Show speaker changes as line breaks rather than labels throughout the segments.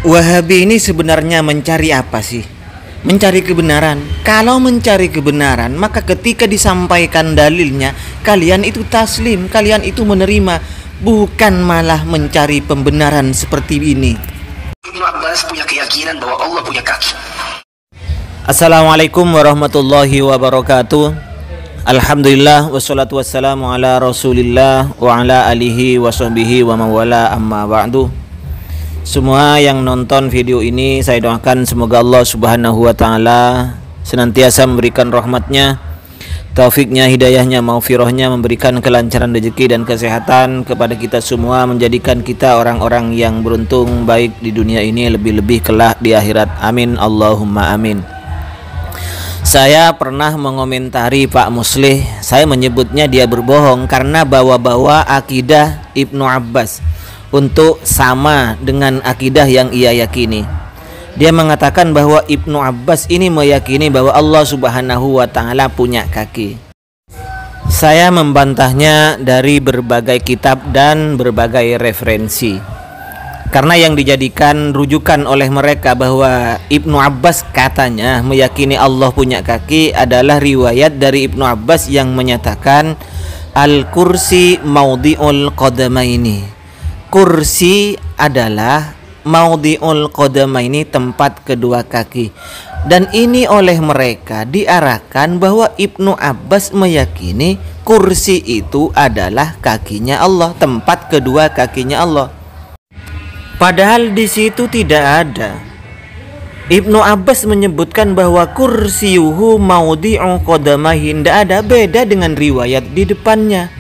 Wahabi ini sebenarnya mencari apa sih? Mencari kebenaran. Kalau mencari kebenaran, maka ketika disampaikan dalilnya, kalian itu taslim, kalian itu menerima, bukan malah mencari pembenaran seperti ini.
Ibnu Abbas punya keyakinan bahwa Allah punya kaki.
Assalamualaikum warahmatullahi wabarakatuh. Alhamdulillah wassalatu wassalamu ala Rasulillah wa ala alihi wa sahbihi wa mawala amma ba'du. Semua yang nonton video ini saya doakan semoga Allah Subhanahu wa taala senantiasa memberikan rahmatnya, taufiknya, hidayahnya, maghfirahnya, memberikan kelancaran rezeki dan kesehatan kepada kita semua, menjadikan kita orang-orang yang beruntung baik di dunia ini, lebih-lebih kelak di akhirat. Amin Allahumma amin. Saya pernah mengomentari Pak Muslih, saya menyebutnya dia berbohong karena bawa-bawa akidah Ibnu Abbas untuk sama dengan akidah yang ia yakini. Dia mengatakan bahwa Ibnu Abbas ini meyakini bahwa Allah Subhanahu wa taala punya kaki. Saya membantahnya dari berbagai kitab dan berbagai referensi. Karena yang dijadikan rujukan oleh mereka bahwa Ibnu Abbas katanya meyakini Allah punya kaki adalah riwayat dari Ibnu Abbas yang menyatakan Al-Kursi maudhi'ul qadamaini. Kursi adalah maudhi'ul qadamaini, tempat kedua kaki. Dan ini oleh mereka diarahkan bahwa Ibnu Abbas meyakini kursi itu adalah kakinya Allah, tempat kedua kakinya Allah. Padahal di situ tidak ada. Ibnu Abbas menyebutkan bahwa kursiyuhu maudhi'u qadamahi, tidak ada, beda dengan riwayat di depannya.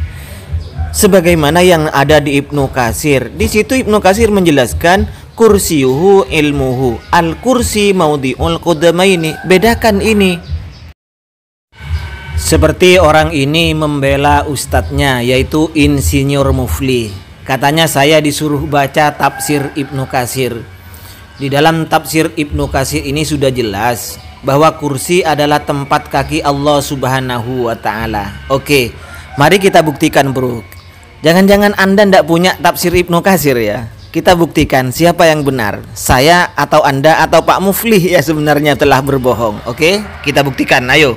Sebagaimana yang ada di Ibnu Katsir. Di situ Ibnu Katsir menjelaskan kursiyuhu ilmuhu, al-kursi maudhi'ul qadamaini. Bedakan ini. Seperti orang ini membela ustadznya, yaitu Insinyur Mufli. Katanya saya disuruh baca tafsir Ibnu Katsir. Di dalam tafsir Ibnu Katsir ini sudah jelas bahwa kursi adalah tempat kaki Allah Subhanahu wa taala. Oke, mari kita buktikan, bro. Jangan-jangan Anda tidak punya tafsir Ibnu Katsir ya. Kita buktikan siapa yang benar, saya atau Anda atau Pak Mufli ya sebenarnya telah berbohong. Oke, kita buktikan, ayo.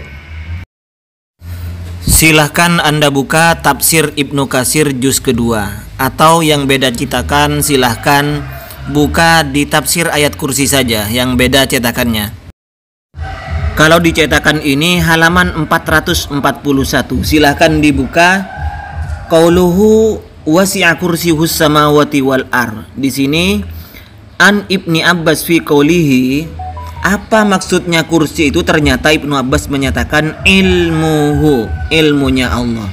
Silahkan Anda buka tafsir Ibnu Katsir juz kedua, atau yang beda cetakan silahkan buka di tafsir ayat kursi saja yang beda cetakannya. Kalau di cetakan ini halaman 441, silahkan dibuka. Qauluhu wasi'a kursiyuhus samawati wal ar. Di sini an Ibni Abbas fi qaulihi, apa maksudnya kursi itu? Ternyata Ibnu Abbas menyatakan ilmuhu, ilmunya Allah.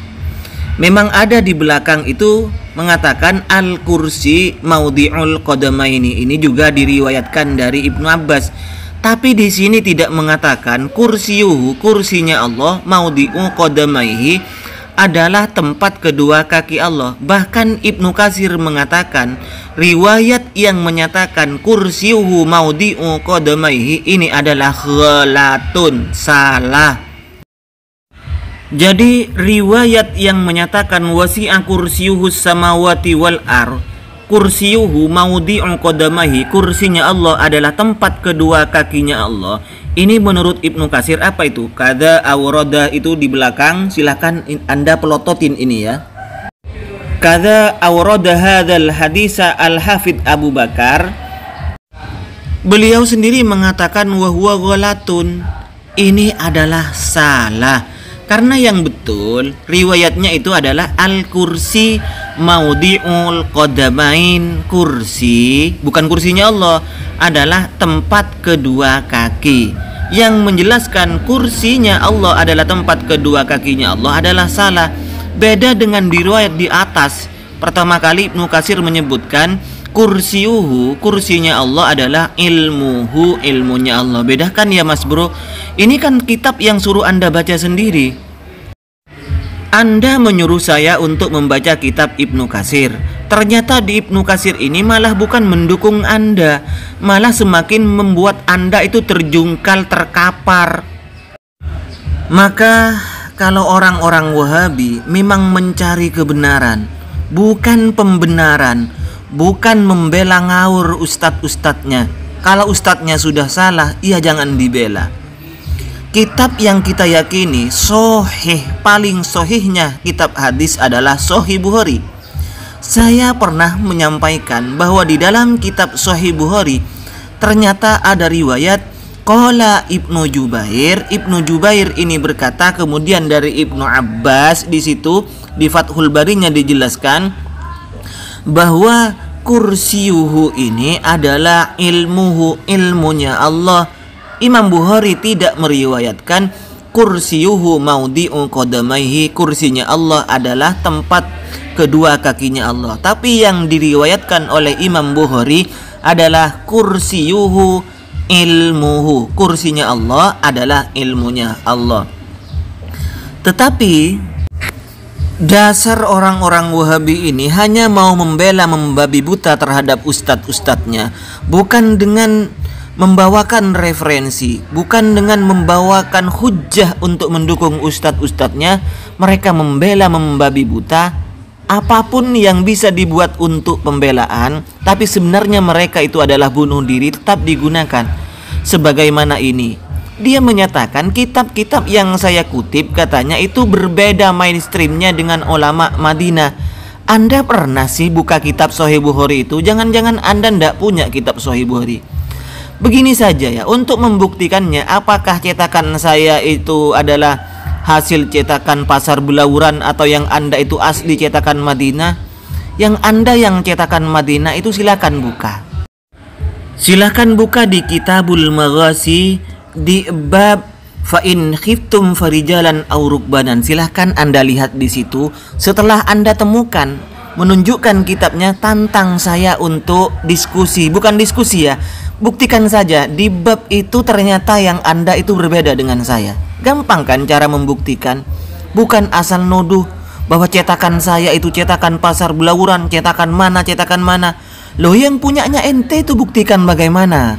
Memang ada di belakang itu mengatakan al-kursi maudhi'ul qadamaini. Ini juga diriwayatkan dari Ibnu Abbas. Tapi di sini tidak mengatakan kursiyuhu, kursinya Allah, maudhi'u qadamaihi adalah tempat kedua kaki Allah. Bahkan Ibnu Katsir mengatakan riwayat yang menyatakan kursiyuhu maudhi'u qadamaihi ini adalah ghalatun, salah. Jadi riwayat yang menyatakan wasi'a kursiyuhus samawati wal ar, kursiyuhu maudhi'u qadamaihi, kursinya Allah adalah tempat kedua kakinya Allah. Ini menurut Ibnu Katsir apa itu? Kada awrada itu di belakang, silahkan Anda pelototin ini ya. Kada awrada hadzal hadisa al-Hafidz Abu Bakar. Beliau sendiri mengatakan wa huwa ghalatun. Ini adalah salah. Karena yang betul riwayatnya itu adalah al-kursi maudhi'ul qadamain, kursi bukan kursinya Allah, adalah tempat kedua kaki. Yang menjelaskan kursinya Allah adalah tempat kedua kakinya Allah adalah salah. Beda dengan di riwayat di atas. Pertama kali Ibnu Katsir menyebutkan kursiyuhu, kursinya Allah adalah ilmuhu, ilmunya Allah. Bedakan ya Mas Bro. Ini kan kitab yang suruh Anda baca sendiri. Anda menyuruh saya untuk membaca kitab Ibnu Katsir. Ternyata di Ibnu Katsir ini malah bukan mendukung Anda, malah semakin membuat Anda itu terjungkal, terkapar. Maka kalau orang-orang Wahabi memang mencari kebenaran, bukan pembenaran, bukan membela ngawur ustadz-ustadznya. Kalau ustadznya sudah salah, ia jangan dibela. Kitab yang kita yakini sahih, paling sahihnya kitab hadis adalah Sahih Bukhari. Saya pernah menyampaikan bahwa di dalam kitab Sahih Bukhari ternyata ada riwayat qala Ibnu Jubair. Ibnu Jubair ini berkata, kemudian dari Ibnu Abbas, di situ di Fathul Barinya dijelaskan bahwa kursiyuhu ini adalah ilmunya Allah. Imam Bukhari tidak meriwayatkan kursiyuhu maudi'u qadamaihi, kursinya Allah adalah tempat kedua kakinya Allah. Tapi yang diriwayatkan oleh Imam Bukhari adalah kursiyuhu ilmuhu, kursinya Allah adalah ilmunya Allah. Tetapi dasar orang-orang Wahabi ini hanya mau membela, membabi buta terhadap ustadz-ustadznya, bukan dengan membawakan referensi, bukan dengan membawakan hujjah untuk mendukung ustadz-ustadznya. Mereka membela, membabi buta apapun yang bisa dibuat untuk pembelaan, tapi sebenarnya mereka itu adalah bunuh diri, tetap digunakan. Sebagaimana ini, dia menyatakan kitab-kitab yang saya kutip katanya itu berbeda mainstreamnya dengan ulama Madinah. Anda pernah sih buka kitab Sahih Bukhari itu? Jangan-jangan Anda ndak punya kitab Sahih Bukhari. Begini saja ya, untuk membuktikannya, apakah cetakan saya itu adalah hasil cetakan pasar Belauran atau yang Anda itu asli cetakan Madinah? Yang Anda yang cetakan Madinah itu silakan buka. Silakan buka di Kitabul Maghazi di bab fa in khiftum farijalan aw rukbanan. Silakan Anda lihat di situ. Setelah Anda temukan, menunjukkan kitabnya, tantang saya untuk diskusi. Bukan diskusi ya, buktikan saja di bab itu ternyata yang Anda itu berbeda dengan saya. Gampang kan cara membuktikan? Bukan asal nuduh bahwa cetakan saya itu cetakan pasar Belauran, cetakan mana. Loh, yang punyanya ente itu buktikan bagaimana?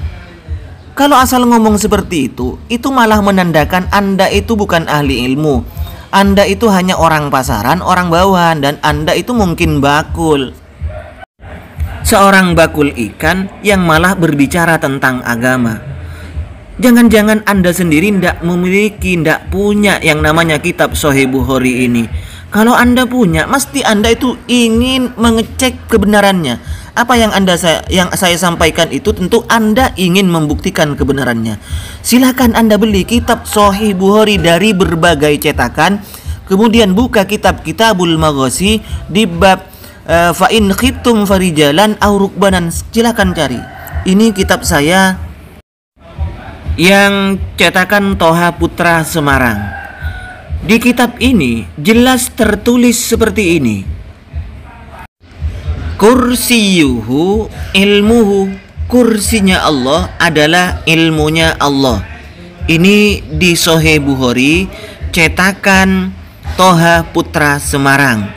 Kalau asal ngomong seperti itu malah menandakan Anda itu bukan ahli ilmu. Anda itu hanya orang pasaran, orang bawahan, dan Anda itu mungkin bakul. Seorang bakul ikan yang malah berbicara tentang agama. Jangan-jangan Anda sendiri tidak memiliki, tidak punya yang namanya kitab Sahih Bukhari ini. Kalau Anda punya, mesti Anda itu ingin mengecek kebenarannya. Apa yang saya sampaikan itu tentu Anda ingin membuktikan kebenarannya. Silakan Anda beli kitab Sahih Bukhari dari berbagai cetakan, kemudian buka Kitabul Maghazi di bab fa in khiftum farijalan aw rukbanan. Silakan cari. Ini kitab saya yang cetakan Toha Putra Semarang. Di kitab ini jelas tertulis seperti ini. Kursiyuhu ilmuhu, kursinya Allah adalah ilmunya Allah. Ini di Sahih Bukhari cetakan Toha Putra Semarang.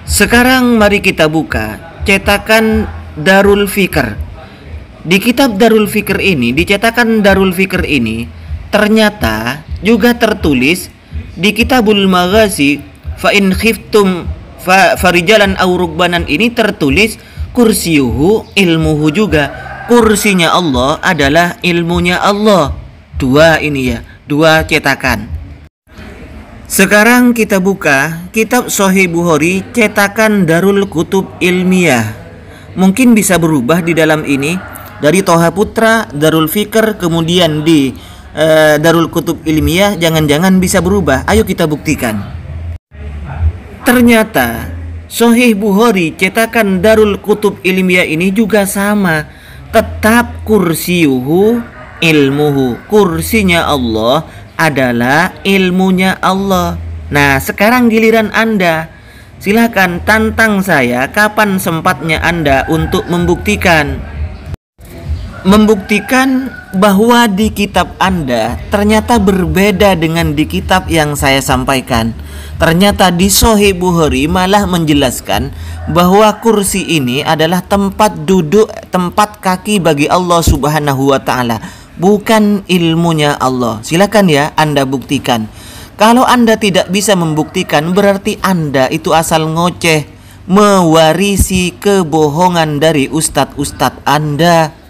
Sekarang mari kita buka cetakan Darul Fikr. Di kitab Darul Fikr ini, di cetakan Darul Fikr ini ternyata juga tertulis di Kitabul Maghazi fa in khiftum farijalan aw rukbanan, ini tertulis kursiyuhu ilmuhu juga, kursinya Allah adalah ilmunya Allah. Dua ini ya, dua cetakan. Sekarang kita buka kitab Sahih Bukhari cetakan Darul Kutub Ilmiah. Mungkin bisa berubah di dalam ini dari Toha Putra, Darul Fikr, kemudian di Darul Kutub Ilmiah, jangan-jangan bisa berubah. Ayo kita buktikan. Ternyata Sahih Bukhari cetakan Darul Kutub Ilmiah ini juga sama, tetap kursiyuhu ilmuhu, kursinya Allah adalah ilmunya Allah. Nah, sekarang giliran Anda. Silakan tantang saya, kapan sempatnya Anda untuk membuktikan bahwa di kitab Anda ternyata berbeda dengan di kitab yang saya sampaikan. Ternyata di Sahih Bukhari malah menjelaskan bahwa kursi ini adalah tempat duduk, tempat kaki bagi Allah Subhanahu wa ta'ala, bukan ilmunya Allah. Silakan ya Anda buktikan. Kalau Anda tidak bisa membuktikan, berarti Anda itu asal ngoceh, mewarisi kebohongan dari ustadz-ustadz Anda.